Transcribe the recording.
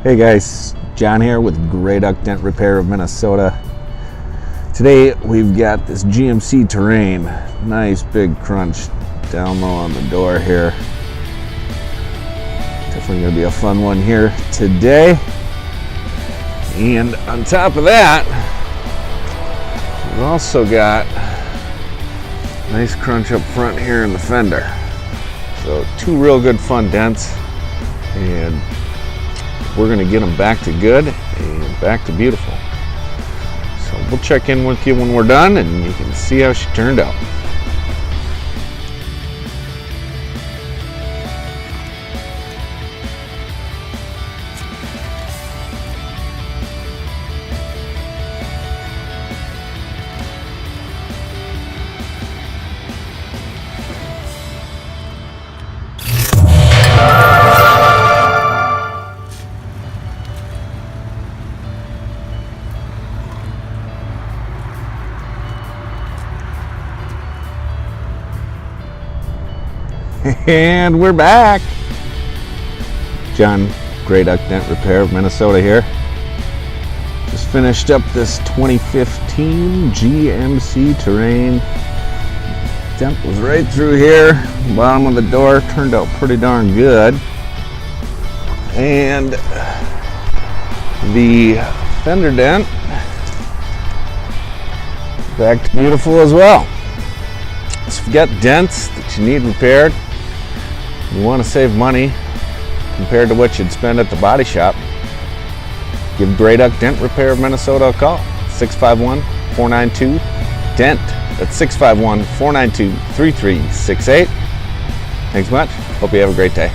Hey guys, John here with Paintless Dent Repair of Minnesota. Today we've got this GMC Terrain. Nice big crunch down low on the door here. Definitely going to be a fun one here today. And on top of that, we've also got a nice crunch up front here in the fender. So two real good fun dents, and we're going to get them back to good and back to beautiful. So we'll check in with you when we're done and you can see how she turned out. And we're back. John, Paintless Dent Repair of Minnesota here. Just finished up this 2015 GMC Terrain. Dent was right through here. Bottom of the door turned out pretty darn good. And the fender dent back to beautiful as well. So if you've got dents that you need repaired, you want to save money compared to what you'd spend at the body shop, give Paintless Dent Repair of Minnesota a call. 651-492-DENT. That's 651-492-3368. Thanks much. Hope you have a great day.